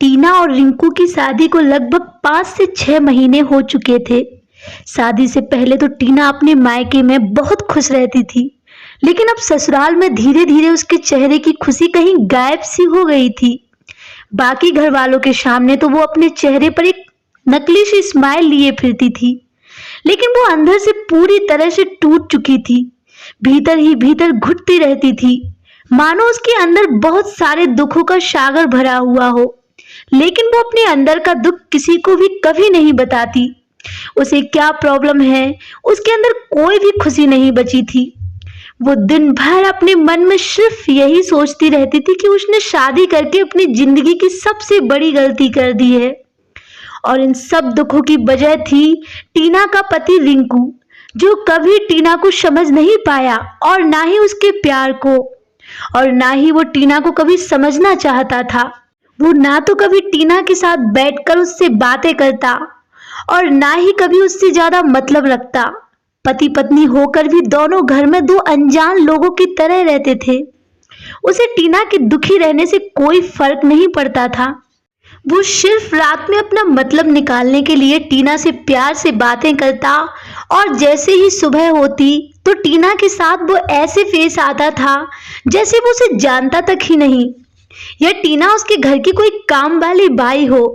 टीना और रिंकू की शादी को लगभग 5 से 6 महीने हो चुके थे। शादी से पहले तो टीना अपने मायके में बहुत खुश रहती थी, लेकिन अब ससुराल में धीरे धीरे उसके चेहरे की खुशी कहीं गायब सी हो गई थी। बाकी घर वालों के सामने तो वो अपने चेहरे पर एक नकली सी स्माइल लिए फिरती थी, लेकिन वो अंदर से पूरी तरह से टूट चुकी थी। भीतर ही भीतर घुटती रहती थी, मानो उसके अंदर बहुत सारे दुखों का सागर भरा हुआ हो, लेकिन वो अपने अंदर का दुख किसी को भी कभी नहीं बताती। उसे क्या प्रॉब्लम है, उसके अंदर कोई भी खुशी नहीं बची थी। वो दिन भर अपने मन में सिर्फ यही सोचती रहती थी कि उसने शादी करके अपनी जिंदगी की सबसे बड़ी गलती कर दी है। और इन सब दुखों की वजह थी टीना का पति रिंकू, जो कभी टीना को समझ नहीं पाया और ना ही उसके प्यार को, और ना ही वो टीना को कभी समझना चाहता था। वो ना तो कभी टीना के साथ बैठकर उससे बातें करता और ना ही कभी उससे ज्यादा मतलब रखता। पति पत्नी होकर भी दोनों घर में दो अनजान लोगों की तरह रहते थे। उसे टीना के दुखी रहने से कोई फर्क नहीं पड़ता था। वो सिर्फ रात में अपना मतलब निकालने के लिए टीना से प्यार से बातें करता, और जैसे ही सुबह होती तो टीना के साथ वो ऐसे फेस आता था जैसे वो उसे जानता तक ही नहीं, या टीना उसके घर की कोई काम वाली बाई हो।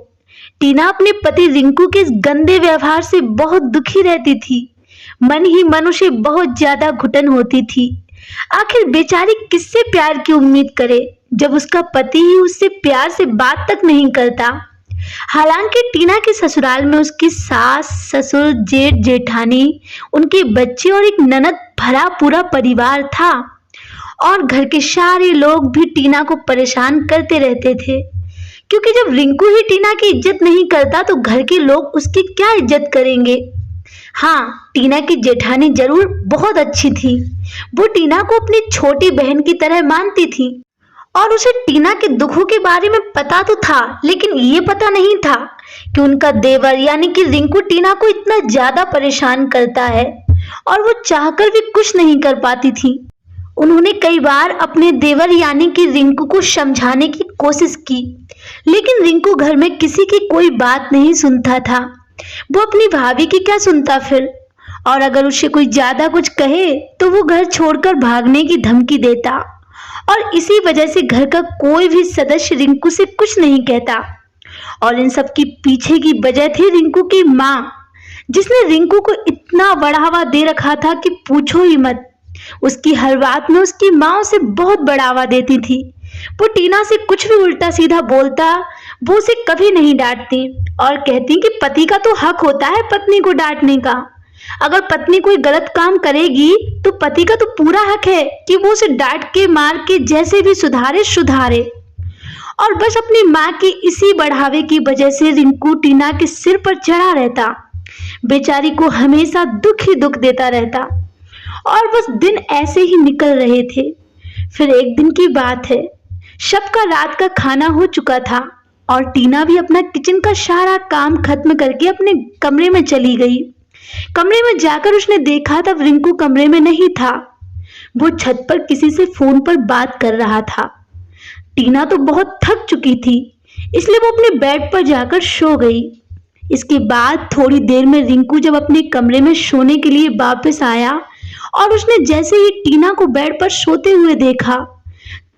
टीना अपने पति रिंकू के इस गंदे व्यवहार से बहुत दुखी रहती थी। मन ही मन उसे बहुत ज्यादा घुटन होती थी। आखिर बेचारी किससे प्यार की उम्मीद करे जब उसका पति ही उससे प्यार से बात तक नहीं करता। हालांकि टीना के ससुराल में उसकी सास, ससुर, जेठ, जेठानी, उनके बच्चे और एक ननद भरा पूरा परिवार था, और घर के सारे लोग भी टीना को परेशान करते रहते थे, क्योंकि जब रिंकू ही टीना की इज्जत नहीं करता तो घर के लोग उसकी क्या इज्जत करेंगे। हाँ, टीना की जेठानी जरूर बहुत अच्छी थी। वो टीना को अपनी छोटी बहन की तरह मानती थी, और उसे टीना के दुखों के बारे में पता तो था, लेकिन ये पता नहीं था कि उनका देवर यानी कि रिंकू टीना को इतना ज्यादा परेशान करता है, और वो चाहकर भी कुछ नहीं कर पाती थी। उन्होंने कई बार अपने देवर यानी कि रिंकू को समझाने की कोशिश की, लेकिन रिंकू घर में किसी की कोई बात नहीं सुनता था। वो अपनी भाभी की क्या सुनता फिर, और अगर उसे कोई ज्यादा कुछ कहे तो वो घर छोड़कर भागने की धमकी देता, और इसी वजह से घर का कोई भी सदस्य रिंकू से कुछ नहीं कहता। और इन सब की पीछे की वजह थी रिंकू की माँ, जिसने रिंकू को इतना बढ़ावा दे रखा था कि पूछो ही मत। उसकी हर बात में उसकी माँ उसे बहुत बढ़ावा देती थी। वो टीना से कुछ भी उल्टा सीधा बोलता, वो उसे कभी नहीं डांटती, और कहती कि पति का तो हक होता है पत्नी को डांटने का। अगर पत्नी कोई गलत काम करेगी तो पति का तो पूरा हक है कि वो उसे डांट के मार के जैसे भी सुधारे। और बस अपनी माँ की इसी बढ़ावे की वजह से रिंकू टीना के सिर पर चढ़ा रहता, बेचारी को हमेशा दुख ही दुख देता रहता। और बस दिन ऐसे ही निकल रहे थे। फिर एक दिन की बात है, सबका रात का खाना हो चुका था, और टीना भी अपना किचन का सारा काम खत्म करके अपने कमरे में चली गई। कमरे में जाकर उसने देखा तब रिंकू कमरे में नहीं था। वो छत पर किसी से फोन पर बात कर रहा था। टीना तो बहुत थक चुकी थी, इसलिए वो अपने बेड पर जाकर सो गई। इसके बाद थोड़ी देर में रिंकू जब अपने कमरे में सोने के लिए वापस आया, और उसने जैसे ही टीना को बेड पर सोते हुए देखा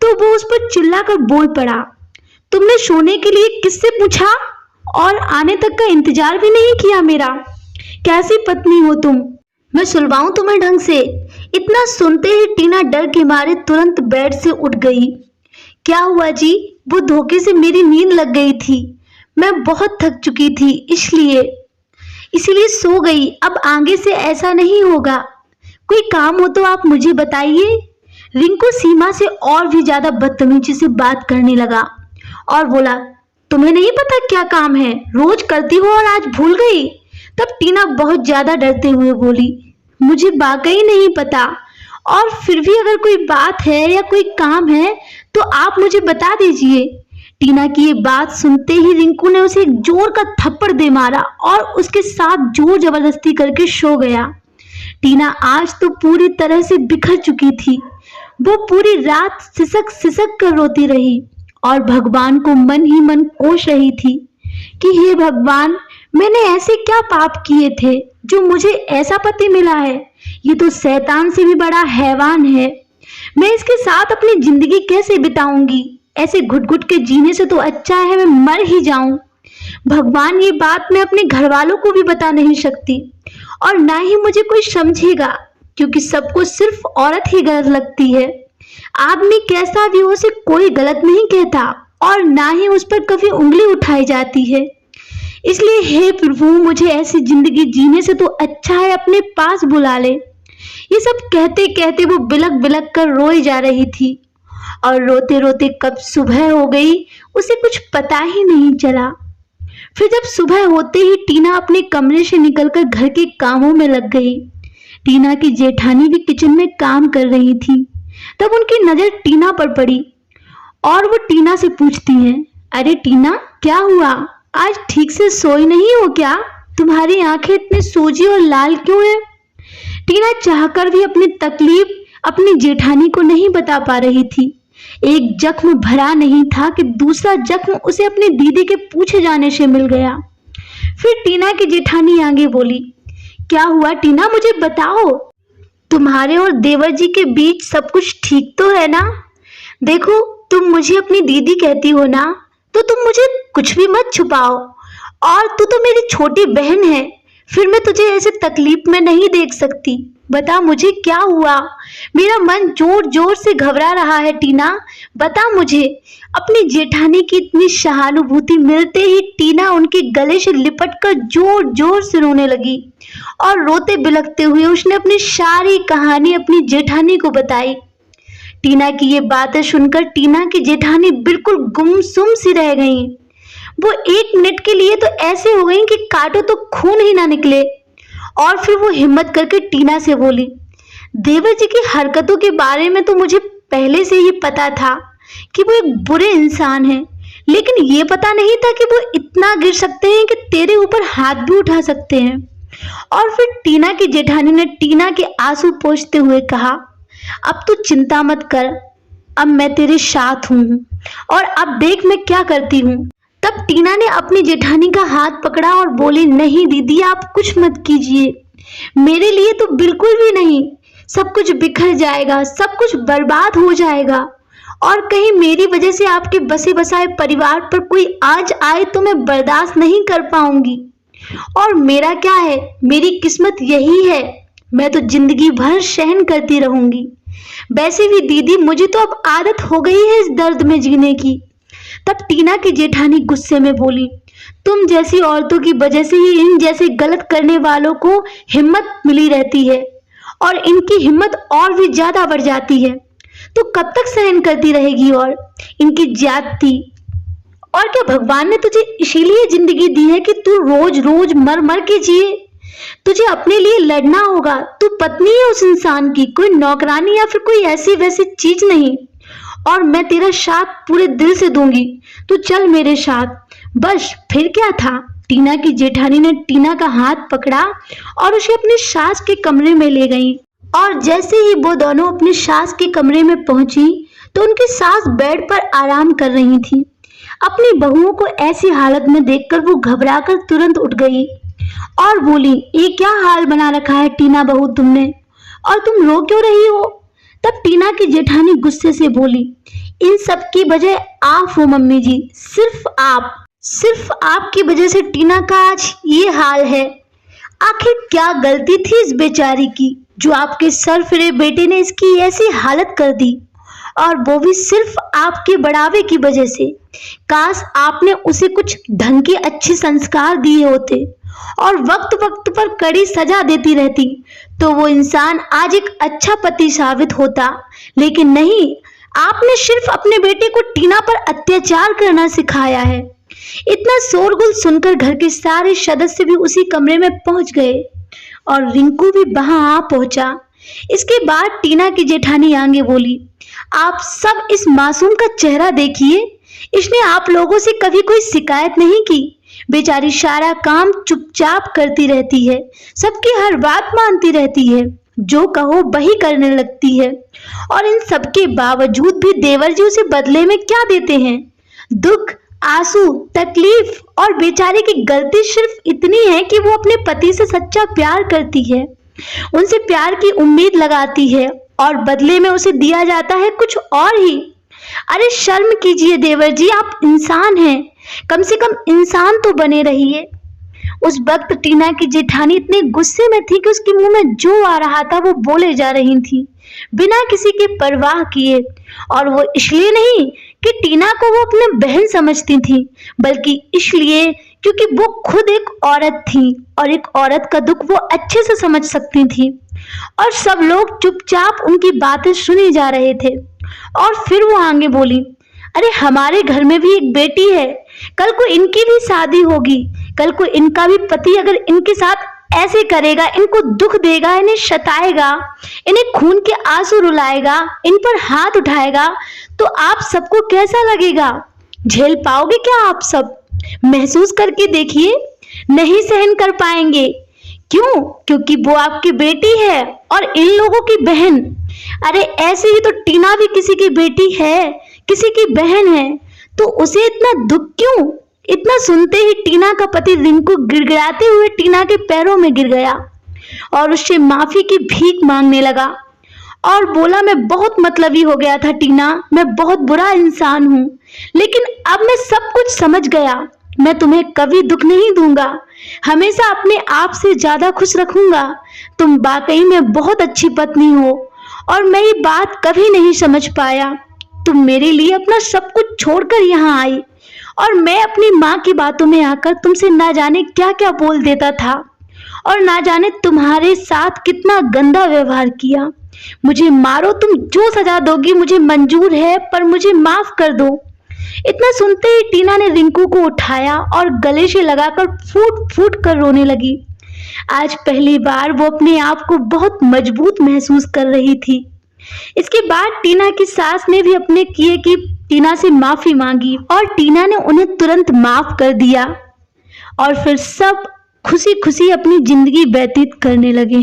तो वो उस पर चिल्लाकर बोल पड़ा, तुमने सोने के लिए किससे पूछा और आने तक का इंतजार भी नहीं किया मेरा? कैसी पत्नी हो तुम? मैं सुलवाऊं तुम्हें ढंग से? इतना सुनते ही टीना डर के मारे तुरंत बेड से उठ गई। क्या हुआ जी? वो धोखे से मेरी नींद लग गई थी, मैं बहुत थक चुकी थी इसलिए सो गई। अब आगे से ऐसा नहीं होगा। कोई काम हो तो आप मुझे बताइए। रिंकू सीमा से और भी ज्यादा बदतमीजी से बात करने लगा और बोला, तुम्हें नहीं पता क्या काम है? रोज करती हो और आज भूल गई? तब टीना बहुत ज्यादा डरते हुए बोली, मुझे वाकई नहीं पता, और फिर भी अगर कोई बात है या कोई काम है तो आप मुझे बता दीजिए। टीना की ये बात सुनते ही रिंकू ने उसे एक जोर का थप्पड़ दे मारा और उसके साथ जोर जबरदस्ती करके सो गया। टीना आज तो पूरी तरह से बिखर चुकी थी। वो पूरी रात सिसक सिसक कर रोती रही और भगवान को मन ही मन कोस रही थी कि हे भगवान, मैंने ऐसे क्या पाप किए थे जो मुझे ऐसा पति मिला है। ये तो शैतान से भी बड़ा हैवान है। मैं इसके साथ अपनी जिंदगी कैसे बिताऊंगी। ऐसे घुट घुट के जीने से तो अच्छा है मैं मर ही जाऊं। भगवान, ये बात मैं अपने घर वालों को भी बता नहीं सकती और ना ही मुझे कोई समझेगा, क्योंकि सबको सिर्फ औरत ही गलत लगती है। आदमी कैसा भी हो, उसे कोई गलत नहीं कहता और ना ही उस पर कभी उंगली उठाई जाती है। इसलिए हे प्रभु, मुझे ऐसी जिंदगी जीने से तो अच्छा है अपने पास बुला ले। ये सब कहते कहते वो बिलक बिलक कर रोई जा रही थी और रोते रोते कब सुबह हो गई उसे कुछ पता ही नहीं चला। फिर जब सुबह होते ही टीना अपने कमरे से निकलकर घर के कामों में लग गई। टीना की जेठानी भी किचन में काम कर रही थी। तब उनकी नजर टीना पर पड़ी और वो टीना से पूछती हैं, अरे टीना, क्या हुआ? आज ठीक से सोई नहीं हो क्या? तुम्हारी आंखें इतनी सूजी और लाल क्यों है? टीना चाहकर भी अपनी तकलीफ अपनी जेठानी को नहीं बता पा रही थी। एक जख्म भरा नहीं था कि दूसरा जख्म उसे अपनी दीदी के पूछे जाने से मिल गया। फिर टीना की जेठानी आगे बोली, क्या हुआ टीना, मुझे बताओ। तुम्हारे और देवर जी के बीच सब कुछ ठीक तो है ना? देखो, तुम मुझे अपनी दीदी कहती हो ना, तो तुम मुझे कुछ भी मत छुपाओ। और तू तो मेरी छोटी बहन है, फिर मैं तुझे ऐसे तकलीफ में नहीं देख सकती। बता मुझे क्या हुआ। मेरा मन जोर जोर से घबरा रहा है टीना, बता मुझे। अपनी जेठानी की इतनी सहानुभूति मिलते ही टीना उनके गले से लिपटकर जोर जोर से रोने लगी और रोते बिलखते हुए उसने अपनी सारी कहानी अपनी जेठानी को बताई। टीना की ये बातें सुनकर टीना की जेठानी बिल्कुल गुमसुम सी रह गईं। वो एक मिनट के लिए तो ऐसे हो गई कि काटो तो खून ही ना निकले। और फिर वो हिम्मत करके टीना से बोली, देवर जी की हरकतों के बारे में तो मुझे पहले से ही पता था कि वो एक बुरे इंसान हैं, लेकिन ये पता नहीं था कि वो इतना गिर सकते हैं कि तेरे ऊपर हाथ भी उठा सकते हैं। और फिर टीना की जेठानी ने टीना के आंसू पोंछते हुए कहा, अब तू चिंता मत कर, अब मैं तेरे साथ हूँ और अब देख मैं क्या करती हूँ। तब टीना ने अपनी जेठानी का हाथ पकड़ा और बोली, नहीं दीदी, आप कुछ मत कीजिए, मेरे लिए तो बिल्कुल भी नहीं। सब कुछ बिखर जाएगा, सब कुछ बर्बाद हो जाएगा और कहीं मेरी वजह से आपके बसे बसाए परिवार पर कोई आज आए तो मैं बर्दाश्त नहीं कर पाऊंगी। और मेरा क्या है, मेरी किस्मत यही है, मैं तो जिंदगी भर सहन करती रहूंगी। वैसे भी दीदी, मुझे तो अब आदत हो गई है इस दर्द में जीने की। तब टीना की जेठानी गुस्से में बोली, तुम जैसी औरतों की वजह से ही इन जैसे गलत करने वालों को हिम्मत मिली रहती है और इनकी हिम्मत और भी ज्यादा बढ़ जाती है। तो कब तक सहन करती रहेगी और इनकी ज्यादती? और क्या भगवान ने तुझे इसीलिए जिंदगी दी है कि तू रोज रोज मर मर के जिए? तुझे अपने लिए लड़ना होगा। तू पत्नी है उस इंसान की, कोई नौकरानी या फिर कोई ऐसी वैसी चीज नहीं। और मैं तेरा साथ पूरे दिल से दूंगी, तू चल मेरे साथ। बस फिर क्या था, टीना की जेठानी ने टीना का हाथ पकड़ा और उसे अपनी सास के कमरे में ले गई। और जैसे ही वो दोनों अपनी सास के कमरे में पहुंची तो उनकी सास बेड पर आराम कर रही थी। अपनी बहुओं को ऐसी हालत में देखकर वो घबराकर तुरंत उठ गई और बोली, ये क्या हाल बना रखा है टीना बहू तुमने, और तुम रो क्यों रही हो? तब टीना की जेठानी गुस्से से बोली, इन सब की वजह आप हो मम्मी जी, सिर्फ आपकी वजह से टीना का आज ये हाल है। आखिर क्या गलती थी इस बेचारी की जो आपके सरफिरे बेटे ने इसकी ऐसी हालत कर दी, और वो भी सिर्फ आपके बढ़ावे की वजह से। काश आपने उसे कुछ ढंग के अच्छे संस्कार दिए होते और वक्त वक्त पर कड़ी सजा देती रहती तो वो इंसान आज एक अच्छा पति साबित होता। लेकिन नहीं, आपने सिर्फ अपने बेटे को टीना पर अत्याचार करना सिखाया है। इतना शोरगुल सुनकर घर के सारे सदस्य भी उसी कमरे में पहुंच गए और रिंकू भी वहां आ पहुंचा। इसके बाद टीना की जेठानी आगे बोली, आप सब इस मासूम का चेहरा देखिए, इसने आप लोगों से कभी कोई शिकायत नहीं की। बेचारी सारा काम चुपचाप करती रहती है, सबकी हर बात मानती रहती है, जो कहो वही करने लगती है। और इन सबके बावजूद भी देवर जी उसे बदले में क्या देते हैं? दुख, आंसू, तकलीफ और बेचारे की गलती सिर्फ इतनी है कि वो अपने पति से सच्चा प्यार करती है, उनसे प्यार की उम्मीद लगाती है और बदले में उसे दिया जाता है कुछ और ही। अरे शर्म कीजिए देवर जी, आप इंसान हैं, कम से कम इंसान तो बने रहिए। उस वक्त टीना की जेठानी इतने गुस्से में थी कि उसके मुंह में जो आ रहा था वो बोले जा रही थी, बिना किसी की परवाह किए। और वो इसलिए नहीं कि टीना को वो अपने बहन समझती थी, बल्कि इसलिए क्योंकि वो खुद एक औरत थी और एक औरत का दुख वो अच्छे से समझ सकती थी। और सब लोग चुपचाप उनकी बातें सुने जा रहे थे। और फिर वो आगे बोली, अरे हमारे घर में भी एक बेटी है, कल को इनकी भी शादी होगी, कल को इनका भी पति अगर इनके साथ ऐसे करेगा, इनको दुख देगा, इन्हें सताएगा, इन्हें खून के आंसू रुलाएगा, इन पर हाथ उठाएगा, तो आप सबको कैसा लगेगा? झेल पाओगे क्या आप सब? महसूस करके देखिए, नहीं सहन कर पाएंगे। क्यों? क्योंकि वो आपकी बेटी है और इन लोगों की बहन। अरे ऐसे ही तो टीना भी किसी की बेटी है, किसी की बहन है, तो उसे इतना दुख क्यों? इतना सुनते ही टीना का पति रिंकू गिड़गिड़ाते हुए टीना के पैरों में गिर गया और उससे माफी की भीख मांगने लगा और बोला, मैं बहुत मतलबी हो गया था टीना, मैं बहुत बुरा इंसान हूँ, लेकिन अब मैं सब कुछ समझ गया। मैं तुम्हें कभी दुख नहीं दूंगा, हमेशा अपने आप से ज्यादा खुश रखूंगा। तुम वाकई में बहुत अच्छी पत्नी हो और मैं ये बात कभी नहीं समझ पाया। तुम मेरे लिए अपना सब कुछ छोड़कर यहाँ आई और मैं अपनी माँ की बातों में आकर तुमसे ना जाने क्या क्या बोल देता था और ना जाने तुम्हारे साथ कितना गंदा व्यवहार किया। मुझे मारो, तुम जो सजा दोगी मुझे मंजूर है, पर मुझे माफ कर दो। इतना सुनते ही टीना ने रिंकू को उठाया और गले से लगाकर फूट फूट कर रोने लगी। आज पहली बार वो अपने आप को बहुत मजबूत महसूस कर रही थी। इसके बाद टीना की सास ने भी अपने किए की टीना से माफी मांगी और टीना ने उन्हें तुरंत माफ कर दिया और फिर सब खुशी खुशी अपनी जिंदगी व्यतीत करने लगे।